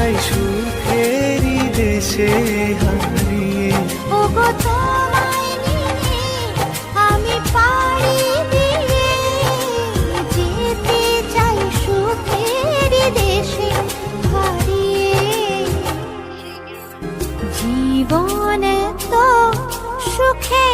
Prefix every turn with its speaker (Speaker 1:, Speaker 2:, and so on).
Speaker 1: যাই সুখেরই দেশে হারিয়ে।
Speaker 2: ওগো তোমায় নিয়ে আমি পাড়ি দিয়ে যেতে চাই সুখেরই দেশে হারিয়ে। জীবন তো সুখে